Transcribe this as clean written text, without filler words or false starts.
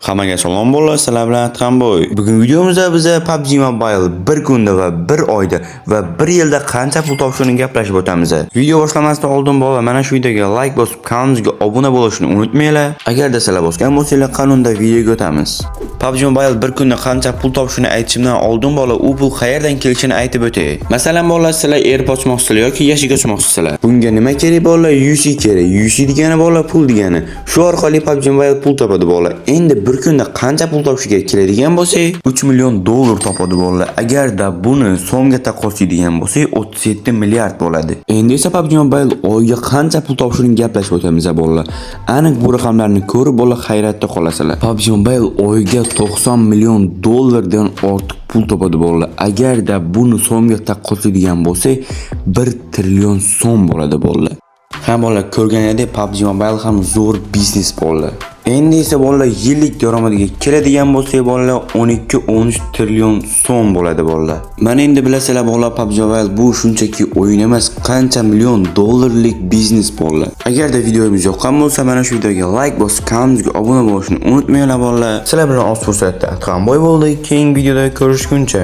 Hammaga salom bolalar, sizlar bilan Atqanboy. Bugun videomizda biz PUBG Mobile bir kunda va bir oyda va bir yilda qancha pul topishini gaplashib o'tamiz. Video boshlamasdan oldin bolalar, mana shu videoga like bosib, kanalimizga obuna bo'lishni unutmanglar. Agarda sizlar bosgan bo'lsanglar, qanunda videoga o'tamiz. PUBG Mobile bir kunda qancha pul topishini aytishimdan oldin bolalar, u pul qayerdan kelishini aytib o'tay. Masalan bolalar, sizlar AirPods ochmoqchisizlar yoki yashik ochmoqchisizlar. Bunga nima kerak bolalar? UC kerak. UC degani bolalar pul degani. Shu orqali PUBG Mobile pul topadi bolalar. Endi bir kunda qancha pul topishiga keladigan bo'lsak, 3 million dollar topadi bolalar. Agarda buni so'mga taqqoslaydigan bo'lsak, 37 milliard bo'ladi. Endi esa PUBG Mobile oyga qancha pul topishini gaplashib o'tamiz bolalar. Aniq bu raqamlarni ko'rib bolalar hayratda qolasizlar. PUBG Mobile oyga 90 million dollardan ortiq pul topadi bolalar. Agarda buni so'mga taqqoslaydigan bo'lsak, 1 trillion so'm bo'ladi bolalar. Ham bolalar ko'rganingdek PUBG Mobile ham zo'r biznes bolalar. Endi esa bolalar yillik daromadiga keladigan bo'lsa bolalar 12-13 trillion so'm bo'ladi bolalar. Mana endi bilasizlar bolalar, PUBG Mobile bu shunchaki o'yin emas, qancha million dollarlik biznes bolalar. Agarda videomiz yoqqan bo'lsa, mana shu videoga like bosib, kanalimizga obuna bo'lishni unutmanglar bolalar. Sizlar bilan oz fursatda Atqanboy bo'ldi. Keyingi videoda ko'rishguncha